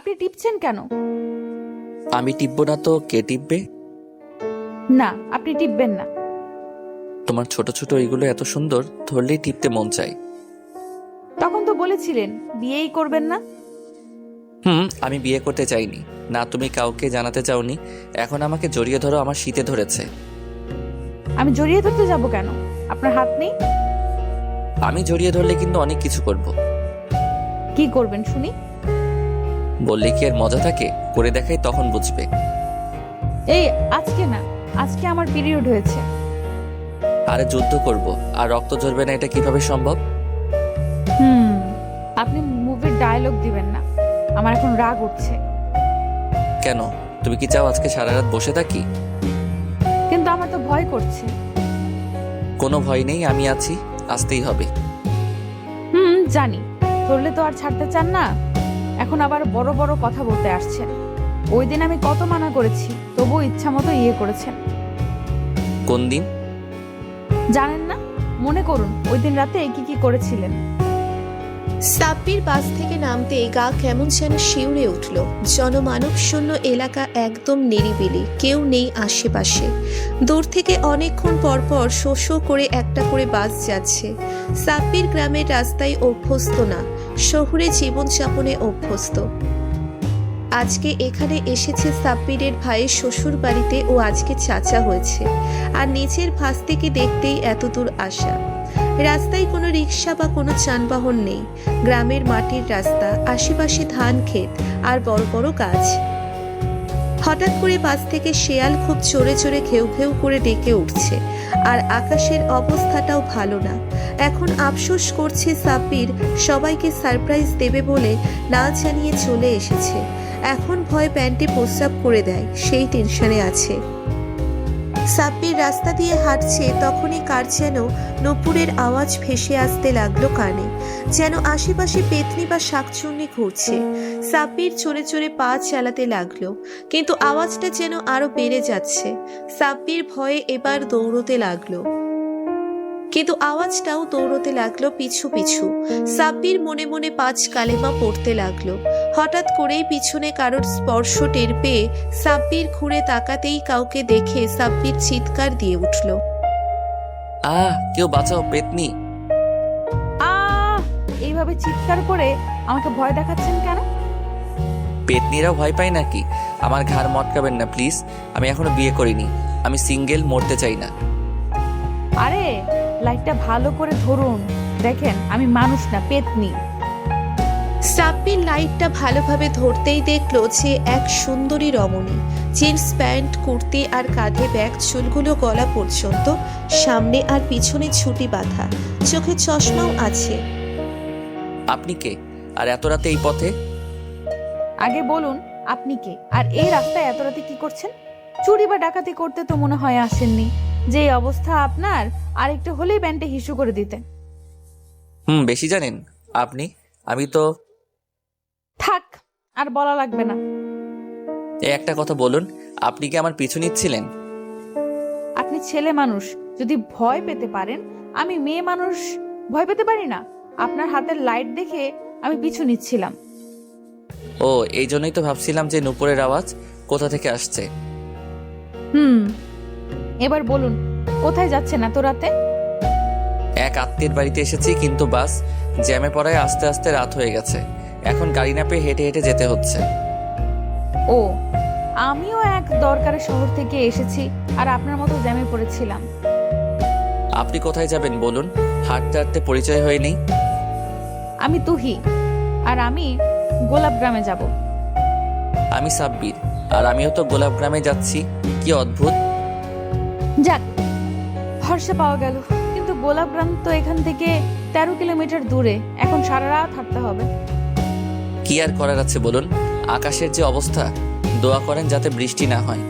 আপনি টিপছেন কেন? আমি টিপবো না তো কে টিপবে? না, আপনি টিপবেন না। তোমার ছোট ছোট এইগুলো এত সুন্দর, ধরলেই টিপতে মন চাই। তখন তো বলেছিলেন বিয়েই করবেন না। আমি বিয়ে করতে চাইনি। না তুমি কাউকে জানাতে চাওনি, এখন আমাকে জড়িয়ে ধরো, আমার শীতে ধরেছে। আমি জড়িয়ে ধরতে যাব কেন? আপনার হাত নেই? আমি জড়িয়ে ধরলে কিন্তু অনেক কিছু করব। কি করবেন শুনি? বললে কি এর মজা থাকে? করে দেখাই, তখন বুঝবে। এই আজকে না, আজকে আমার পিরিয়ড হয়েছে। আরে যুদ্ধ করব, আর রক্ত ঝরবে না, এটা কিভাবে সম্ভব? হুম আপনি মুভির ডায়লগ দিবেন না, আমার এখন রাগ উঠছে। কেন? তুমি কি চাও আজকে সারা রাত বসে থাকি? কিন্তু আমার তো ভয় করছে। কোনো ভয় নেই, আমি আছি, আসতেই হবে। জানি, ধরলে তো আর ছাড়তে চান না। এখন আবার বড় বড় কথা বলতে আসছেন। ওই দিন আমি কত মানা করেছি, তবুও ইচ্ছা মতো করেছেন। কোন দিন? জানেন না? মনে করুন ওই দিন রাতে কি কি করেছিলেন। সাব্বির বাস থেকে নামতে গা কেমন যেন শিউরে উঠল। জনমানব শূন্য এলাকা, একদম নিরিবিলি, কেউ নেই আশেপাশে। দূর থেকে অনেকক্ষণ পরপর শো শো করে একটা করে বাস যাচ্ছে। সাব্বির গ্রামের রাস্তায় অভ্যস্ত না, শহুরে জীবনযাপনে অভ্যস্ত। আজকে এখানে এসেছে সাব্বিরের ভাইয়ের শ্বশুর বাড়িতে, ও আজকে চাচা হয়েছে, আর নিজের ভাস্তিকে দেখতেই এতদূর আসা। রাস্তায় কোনো রিক্সা বা কোনো যানবাহন নেই। গ্রামের মাটির রাস্তা, আশেপাশে ধান ক্ষেত আর বড় বড় গাছ। হঠাৎ করে বাস থেকে শেয়াল খুব চড়ে চড়ে ঘেউ ঘেউ করে ডেকে উঠছে, আর আকাশের অবস্থাটাও ভালো না। এখন আফসোস করছে সাব্বির সবাইকে সারপ্রাইজ দেবে বলে না জানিয়ে চলে এসেছে। এখন ভয় প্যান্টে প্রস্রাব করে দেয়, সেই টেনশনে আছে। সাব্বির রাস্তা দিয়ে হাঁটছে, তখনই কার যেন নূপুরের আওয়াজ ভেসে আসতে লাগলো কানে, যেন আশেপাশে পেতনি বা শাকচুন্নি ঘুরছে। সাব্বির চড়ে চড়ে পা চালাতে লাগলো, কিন্তু আওয়াজটা যেন আরো বেড়ে যাচ্ছে। সাব্বির ভয়ে এবার দৌড়তে লাগলো, কিন্তু আওয়াজটাও দৌড়তে লাগলো পিছু পিছু। সাব্বির মনে মনে 5 কালেমা পড়তে লাগলো। হঠাৎ করেই পিছনে কারোর স্পর্শ টের পেয়ে সাব্বির ঘুরে তাকাতেই কাউকে দেখে সাব্বির চিৎকার দিয়ে উঠল। কেউ বাঁচাও, পেতনি! এইভাবে চিৎকার করে আমাকে ভয় দেখাচ্ছেন কেন? পেতনিরাও ভয় পায় নাকি? আমার ঘাড় মটকাবেন না প্লিজ, আমি এখনো বিয়ে করিনি, আমি সিঙ্গেল, মরতে চাই না। আরে লাইটটা ভালো করে ধরুন, দেখেন আমি মানুষ না, পেতনি। সাব্বির লাইটটা ভালোভাবে ধরতেই দেখলো যে এক সুন্দরী রমণী, জিন্স প্যান্ট, কুর্তি আর কাঁধে ব্যাগ, চুলগুলো গলা পর্যন্ত, সামনে আর পিছনে ছুটি বাঁধা, চোখে চশমাও আছে। আপনি কে, আর এত রাতে এই পথে? আগে বলুন আপনি কে, আর এই রাস্তায় এত রাতে কি করছেন? চুরি বা ডাকাতি করতে তো মনে হয় আসেননি। যে এই অবস্থা আপনার, আরেকটু হলেই ব্যান্ডে হিসু করে দিতেন। বেশি জানেন আপনি। আমি তো... থাক, আর বলা লাগবে না। একটা কথা বলুন, আপনি কি আমার পিছু নিচ্ছিলেন? আপনি ছেলে মানুষ, যদি ভয় পেতে পারেন, আমি মেয়ে মানুষ ভয় পেতে পারি না? আপনার হাতের লাইট দেখে আমি পিছু নিচ্ছিলাম। ও, এই জন্যই তো ভাবছিলাম যে নূপুরের আওয়াজ কোথা থেকে আসছে। এবার বলুন কোথায় যাচ্ছেন এত রাতে? এক আত্মীয়ের বাড়িতে এসেছি, কিন্তু বাস জ্যামে পড়ায় আস্তে আস্তে রাত হয়ে গেছে। এখন গাড়ি না পেয়ে হেঁটে হেঁটে যেতে হচ্ছে। ও, আমিও এক দরকারে শহর থেকে এসেছি, আর আপনার মতো জ্যামে পড়েছিলাম। আপনি কোথায় যাবেন বলুন, হাঁটতে হাঁটতে পরিচয় হয়ে নেই। আমি তুহি, আর আমি গোলাপ গ্রামে যাব। আমি সাব্বির, আর আমিও তো গোলাপ গ্রামে যাচ্ছি। কি অদ্ভুত! যাক, ভরসা পাওয়া গেল। কিন্তু গোলাপ গ্রাম তো এখান থেকে 13 কিলোমিটার দূরে, এখন সারা রাত হাঁটতে হবে। কি আর করার আছে বলুন, আকাশের যে অবস্থা, দোয়া করেন যাতে বৃষ্টি না হয়।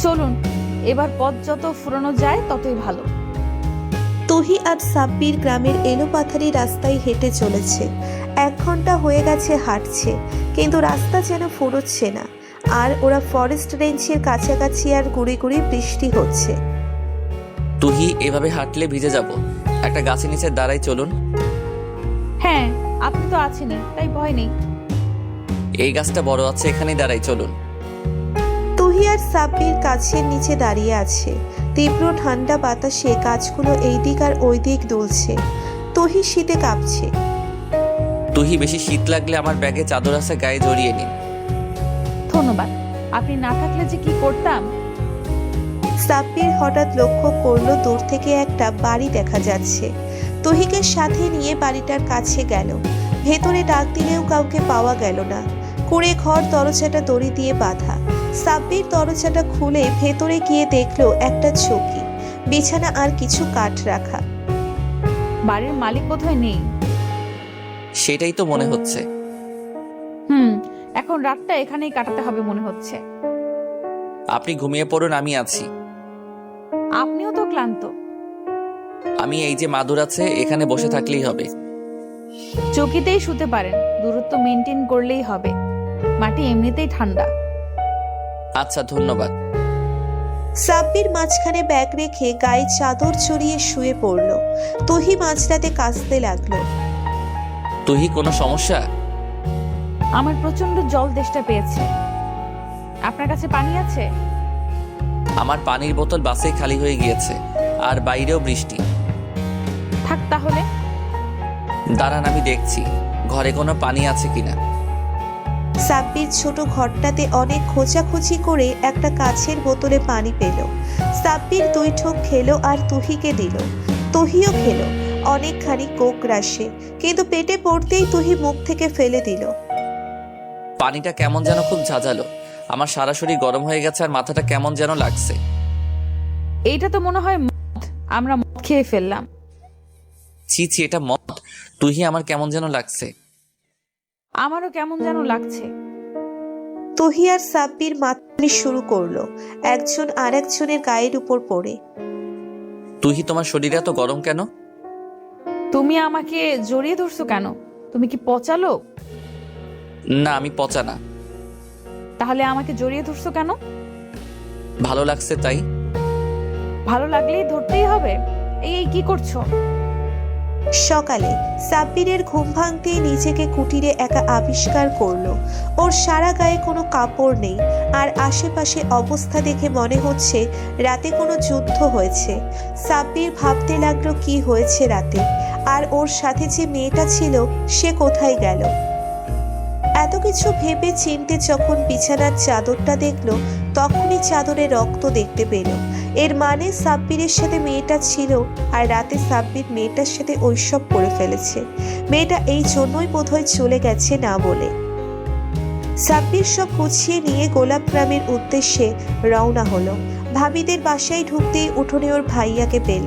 চলুন, এবার পথ যত ফুরানো যায় ততই ভালো। তুহি আর সাব্বির গ্রামের এলোপাথারি রাস্তায় হেঁটে চলেছে। 1 ঘন্টা হয়ে গেছে হাঁটছে, কিন্তু রাস্তা যেন ফুরোচ্ছে না। আর ওরা ফরেস্ট রেঞ্জের কাছাকাছি, আর গুড়ি গুড়ি বৃষ্টি হচ্ছে। তুহি, এভাবে হাঁটলে ভিজে যাব, একটা গাছের নিচে দাঁড়াই, চলুন। হ্যাঁ, আপনি তো আছেনই, তাই ভয় নেই। এই গাছটা বড় আছে, এখানেই দাঁড়াই, চলুন। তুহি আর সাব্বির গাছের নিচে দাঁড়িয়ে আছে। তীব্র ঠান্ডা বাতাসে গাছগুলো এই দিক আর ওই দিক দুলছে। তুহি শীতে কাঁপছে। তুহি, বেশি শীত লাগলে আমার ব্যাগে চাদর আছে, গায়ে জড়িয়ে নিন। ধন্যবাদ, আপনি না থাকলে যে কি করতাম। সাব্বির হঠাৎ লক্ষ্য করলো দূর থেকে একটা বাড়ি দেখা যাচ্ছে। তুহিকে সাথে নিয়ে বাড়িটার কাছে গেল। ভেতরে ডাক দিলেও কাউকে পাওয়া গেল না। কুঁড়ে ঘর, দরজাটা দড়ি দিয়ে বাঁধা। সাব্বির দরজাটা খুলে ভেতরে গিয়ে দেখলো একটা চৌকি, বিছানা আর কিছু কাঠ রাখা। বাড়ির মালিক বোধহয় নেই। সেটাই তো মনে হচ্ছে। এখন রাতটা এখানেই কাটাতে হবে মনে হচ্ছে। আপনি ঘুমিয়ে পড়ুন, আমি আছি। আপনিও তো ক্লান্ত। আমি এই যে মাদুর আছে, এখানে বসে থাকলেই হবে। চৌকিতেই শুতে পারেন, দূরত্ব মেনটেন করলেই হবে। মাটি এমনিতেই ঠান্ডা। আচ্ছা, ধন্যবাদ। সাব্বির মাঝখানে ব্যাগ রেখে গায়ে চাদর চড়িয়ে শুয়ে পড়ল। তুহি মাঝরাতে কাঁদতে লাগলো। তুহি, কোনো সমস্যা? আমার প্রচন্ড জল তেষ্টা পেয়েছে। আপনার কাছে পানি আছে? আমার পানির বোতল বাসে খালি হয়ে গিয়েছে, আর বাইরেও বৃষ্টি। থাক তাহলে। দাঁড়ান, আমি দেখছি ঘরে কোনো পানি আছে কিনা। সাব্বির ছোট ঘরটাতে অনেক খোঁজাখুঁজি করে একটা কাচের বোতলে পানি পেল। সাব্বির 2 ঠোক খেলো আর তুহিকে দিল। তুহিও খেলো অনেকখানি কোক রাশে, কিন্তু পেটে পড়তেই তুহি মুখ থেকে ফেলে দিল। পানিটা কেমন যেন খুব ঝাঁঝালো। আমার সারা শরীর গরম হয়ে গেছে আর মাথাটা কেমন যেন লাগছে। এইটা তো মনে হয় মদ। আমরা মদ খেয়ে ফেললাম। ছি ছি, এটা মদ। তুহি, আমার কেমন যেন লাগছে। আমারও কেমন যেন লাগছে। তুহি আর সাব্বির মাতামাতি শুরু করলো, একজন আর একজনের গায়ের উপর পড়ে। তুহি, তোমার শরীরে এত গরম কেন? তুমি আমাকে জড়িয়ে ধরছো কেন? তুমি কি পচালো? না, আমি পচা না। তাহলে আমাকে জড়িয়ে ধরছো কেন? ভালো লাগছে তাই। ভালো লাগলেই ধরতেই হবে। এই কি করছো? সকালে সাব্বিরের ঘুম ভাঙতেই নিজেকে কুটিরে একা আবিষ্কার করলো। ওর সারা গায়ে কোনো কাপড় নেই, আর আশেপাশে অবস্থা দেখে মনে হচ্ছে রাতে কোনো যুদ্ধ হয়েছে। সাব্বির ভাবতে লাগলো কি হয়েছে রাতে, আর ওর সাথে যে মেয়েটা ছিল সে কোথায় গেল। এত কিছু ভেবে চিনতে যখন বিছানার চাদরটা দেখলো, তখনই চাদরে রক্ত দেখতে পেল। এর মানে সাব্বিরের সাথে মেয়েটা ছিল, আর রাতে সাব্বির মেয়েটার সাথে ঐসব করে ফেলেছে। মেয়েটা এই জন্যই বোধহয় চলে গেছে না বলে। সাব্বির সব গুছিয়ে নিয়ে গোলাপ গ্রামের উদ্দেশ্যে রওনা হলো। ভাবিদের বাসায় ঢুকতেই উঠোনে ওর ভাইয়াকে পেল।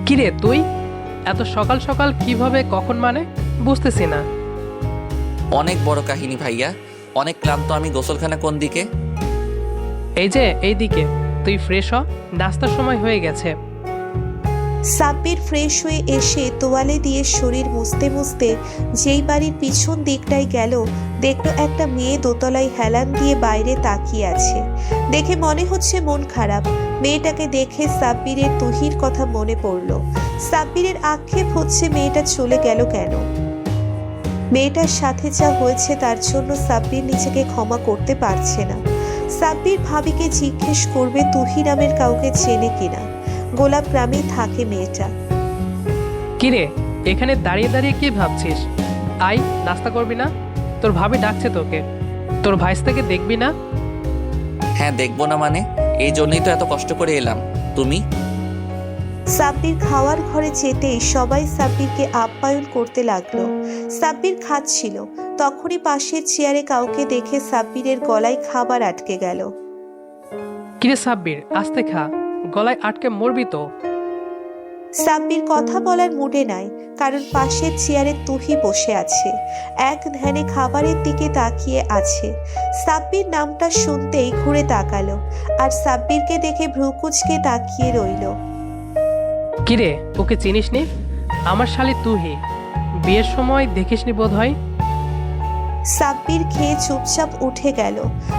কিরে তুই এত সকাল সকাল কিভাবে, কখন মানে বুঝতেছি না। অনেক বড় কাহিনী ভাইয়া, অনেক ক্লান্ত আমি। গোসলখানা কোন দিকে? এই যে এই দিকে, তুই ফ্রেশ হ, নাস্তার সময় হয়ে গেছে। সাব্বির ফ্রেশ হয়ে এসে তোয়ালে দিয়ে শরীর মুছতে মুছতে যেই বাড়ির পিছন দিকটায় গেল, দেখলো একটা মেয়ে দোতলায় হেলান দিয়ে বাইরে তাকিয়ে আছে। দেখে মনে হচ্ছে মন খারাপ। মেয়েটাকে দেখে সাব্বিরের তুহির কথা মনে পড়ল। সাব্বিরের আক্ষেপ হচ্ছে মেয়েটা চলে গেল কেন। মেয়েটার সাথে যা হয়েছে তার জন্য সাব্বির নিজেকে ক্ষমা করতে পারছে না। সাব্বির ভাবিকে জিজ্ঞেস করবে তুহি নামের কাউকে চেনে কিনা। গোলাপ গ্রামে থাকে মেয়েটা। কিরে এখানে দাঁড়িয়ে দাঁড়িয়ে কি ভাবছিস? আই, নাস্তা করবি না? তোর ভাবি ডাকছে তোকে। তোর ভাইস্তাকে দেখবি না? হ্যাঁ, দেখবো না মানে? এই জন্যই তো এত কষ্ট করে এলাম। তুমি? সাব্বির খাওয়ার ঘরে যেতেই সবাই সাব্বিরকে আপ্যায়ন করতে লাগলো। সাব্বির খাচ্ছিল, তখনই পাশের চেয়ারে কাউকে দেখে সাব্বিরের গলায় খাবার আটকে গেল। কিরে সাব্বির, আস্তে খা, গলায় আটকে মরবি তো। সাব্বির কথা বলার মুডে নাই, কারণ পাশের চেয়ারে তুহি বসে আছে, এক ধ্যানে খাবারের দিকে তাকিয়ে আছে। সাব্বির নামটা শুনতেই ঘুরে তাকালো, আর সাব্বিরকে দেখে ভ্রুকুচকে তাকিয়ে রইল। কিরে, ওকে চিনিসনি? আমার শালি তুহি, বিয়ের সময় দেখিসনি বোধ হয়। সাব্বির খেয়ে চুপচাপ উঠে গেল।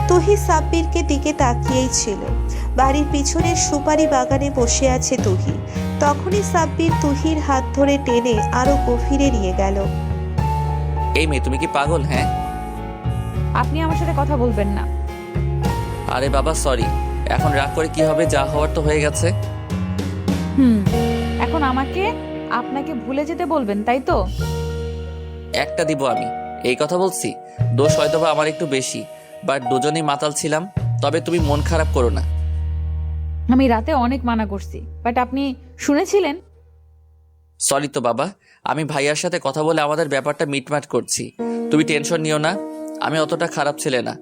তুহি সাব্বিরকে দিকে তাকিয়েই ছিল। বাড়ির পিছনের সুপারি বাগানে বসে আছে তুহি। তখনই সাব্বির তুহির হাত ধরে টেনে আরো গভীরে নিয়ে গেল। এই মেয়ে, তুমি কি পাগল? হ্যাঁ, আপনি আমার সাথে কথা বলবেন না। আরে বাবা সরি, এখন রাগ করে কি হবে, যা হওয়ার তো হয়ে গেছে। এখন আমাকে আপনাকে ভুলে যেতে বলবেন, তাই তো? একটা দিব আমি, এই কথা বলছি। দোষ হয়তোবা আমার একটু বেশি, বাট দুজনেই মাতাল ছিলাম। তবে তুমি মন খারাপ করো না। আমি রাতে অনেক মানা করছি, বাট আপনি শুনেছিলেন। সরি তো বাবা, আমি ভাইয়ার সাথে কথা বলে আমাদের ব্যাপারটা মিটমাট করছি। তুমি টেনশন নিও না, আমি অতটা খারাপ ছেলে না,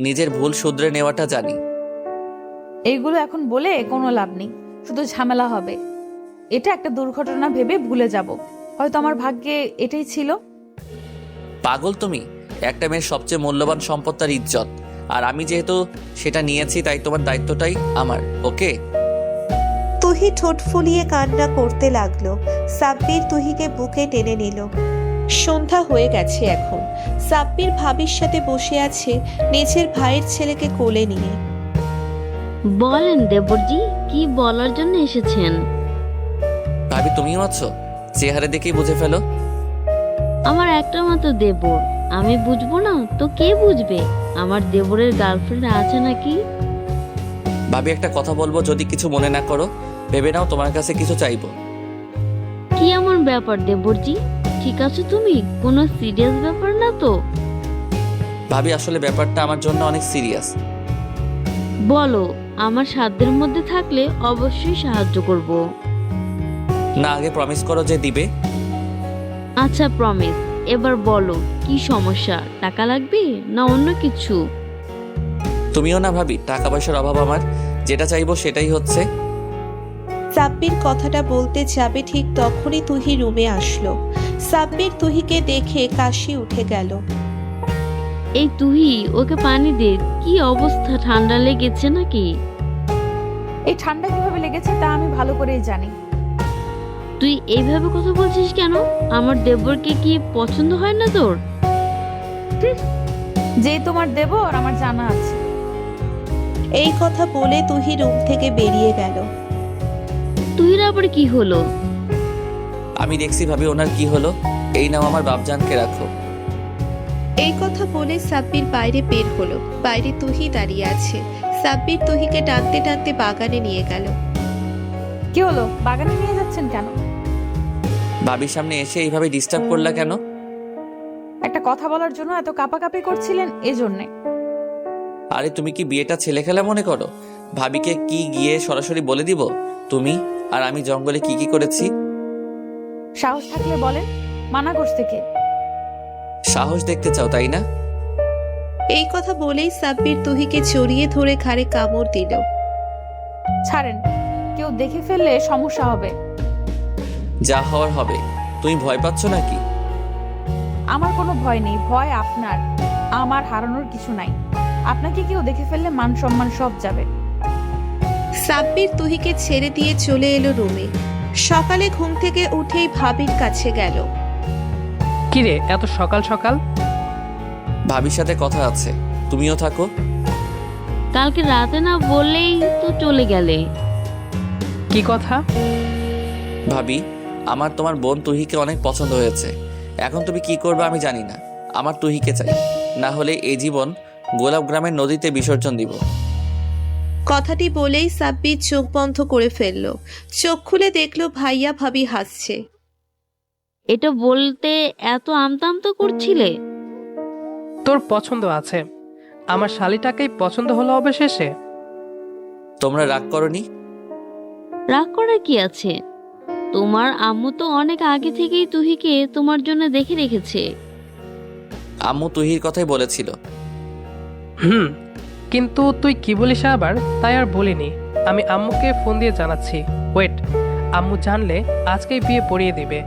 নিজের ভুল শুধরে নেওয়াটা জানি। এইগুলো এখন বলে কোনো লাভ নেই, শুধু ঝামেলা হবে। এটা একটা দুর্ঘটনা ভেবে ভুলে যাব, হয়তো আমার ভাগ্যে এটাই ছিল। পাগল তুমি, একটা মেয়ের সবচেয়ে মূল্যবান সম্পদ তার ইজ্জত, আর আমি যেহেতু সেটা নিয়েছি তাই তোমার দায়িত্বটাই আমার, ওকে? তুহি ঠোঁট ফুলিয়ে কান্না করতে লাগলো। সাব্বির তুহিকে বুকে টেনে নিল। সন্ধ্যা হয়ে গেছে এখন। সাব্বির ভাবির সাথে বসে আছে নিজের ভাইয়ের ছেলেকে কোলে নিয়ে। বলেন দেবরজি, কি বলার জন্য এসেছেন? ভাবি তুমিও আছো? চেহারা দেখেই বুঝে ফেলো। আমার একটা মাত্র দেবর, আমি বুঝবো না তো কে বুঝবে? আমার দেবরের গার্লফ্রেন্ড আছে নাকি? ভাবি একটা কথা বলবো, যদি কিছু মনে না করো। ভেবে নাও তোমার কাছে কিছু চাইবো। কি এমন ব্যাপার দেবরজি? ঠিক আছে তুমি, কোনো সিরিয়াস ব্যাপার না তো? ভাবি আসলে ব্যাপারটা আমার জন্য অনেক সিরিয়াস। বলো, আমার সাধ্যের মধ্যে থাকলে অবশ্যই সাহায্য করব। না, আগে প্রমিস করো যে দিবে। আচ্ছা প্রমিস। এবার বলো কি সমস্যা, টাকা লাগবে না অন্য কিছু? তুমিও না ভাবি, টাকা পয়সার অভাব আমার, যেটা চাইবো সেটাই হচ্ছে। সাব্বির কথাটা বলতে যাবে ঠিক তখনই তুহি রুমে আসলো। সাব্বির তুহিকে দেখে কাশি উঠে গেল। এই তুহি, ওকে পানি দে। কি অবস্থা, ঠান্ডা লেগেছে নাকি? এই ঠান্ডা কিভাবে লেগেছে তা আমি ভালো করেই জানি। তুই এইভাবে কথা বলছিস কেন? আমার দেবরকে কি পছন্দ হয় না তোর? যে তোমার দেবর আমার জানা আছে। এই কথা বলে তুহি রুম থেকে বেরিয়ে গেল। তুহির আবার কি হলো? আমি দেখছি ভাবি ওনার কি হলো। এই নাও আমার বাপজানকে রাখো। এই কথা বলে সাব্বির বাইরে বের হলো। বাইরে তুহি দাঁড়িয়ে আছে। সাব্বির তুহিকে টানতে টানতে বাগানে নিয়ে গেল। কি হলো, বাগানে নিয়ে যাচ্ছেন কেন? ভাবির সামনে এসে এইভাবে ডিস্টার্ব করলা কেন? একটা কথা বলার জন্য এত কাঁপাকাঁপি করছিলেন, এজন্যে। আরে তুমি কি বিয়েটা ছেলে খেলা মনে করো? ভাবিকে কি গিয়ে সরাসরি বলে দিব তুমি আর আমি জঙ্গলে কি কি করেছি? সাহস থাকলে বলেন, মানা করছে কে? সাহস দেখতে চাও তাই না? এই কথা বলেই সাব্বির তুহিকে জড়িয়ে ধরে ঘাড়ে কামড় দিল। ছাড়েন, কেউ দেখে ফেললে সমস্যা হবে। যা হওয়ার হবে। তুমি ভয় পাচ্ছ নাকি? আমার কোনো ভয় নেই, ভয় আপনার। আমার হারানোর কিছু নাই। আপনাকে কেউ দেখে ফেললে মান সম্মান সব যাবে। সাব্বির তুহিকে ছেড়ে দিয়ে চলে এলো রুমে। সকালে ঘুম থেকে উঠেই ভাবির কাছে গেল। কিরে এত সকাল সকাল? ভাবির সাথে কথা আছে, তুমিও থাকো। কালকে রাতে না বললেই তো চলে গেলে। কি কথা? ভাবি, আমার তোমার বোন তুহিকে অনেক পছন্দ হয়েছে। এখন তুমি কি করবে আমি জানি না। আমার তুহিকে চাই, না হলে এই জীবন গোলাপ গ্রামের নদীতে বিসর্জন দিব। কথাটি বলেই সাব্বির চোখ বন্ধ করে ফেলল। চোখ খুলে দেখলো ভাইয়া ভাবি হাসছে। এটা বলতে এত আমতা আমতা করছিলে? তোর পছন্দ আছে, আমার শালিটাকেই পছন্দ হলো অবশেষে। তোমরা রাগ করনি? রাগ করার কি আছে? তোমার আম্মু তো অনেক আগে থেকেই তুহিকে তোমার জন্য দেখে রেখেছে। আম্মু তুহির কথাই বলেছিল। কিন্তু তুই কি বলিস আবার? তাই আর বলিনি। আমি আম্মুকে ফোন দিয়ে জানাচ্ছি। ওয়েট, আম্মু জানলে আজকেই বিয়ে পড়িয়ে দিবে।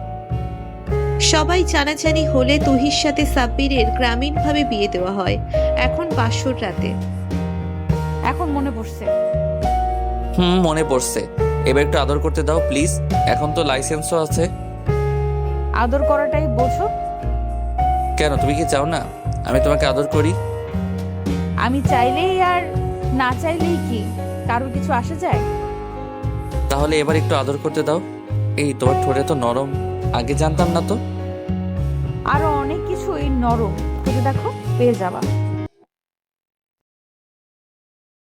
সবাই জানাজানি হলে তুহির সাথে সাব্বিরের গ্রামীণভাবে বিয়ে দেওয়া হয়। এখন বাসর রাতে। এখন মনে পড়ছে। মনে পড়ছে। এবার একটু আদর করতে দাও প্লিজ। এখন তো লাইসেন্সও আছে। আদর করাটাই বোঝো। কেন, তুমি কি চাও না আমি তোমাকে আদর করি? আমি চাইলেই আর না চাইলেই কি কারোর কিছু আসে যায়? তাহলে এবার একটু আদর করতে দাও। এই তোমার ঠোঁটে তো নরম, আগে জানতাম না তো। আরো অনেক কিছুই নরম, খুঁজে দেখো, পেয়ে যাবা।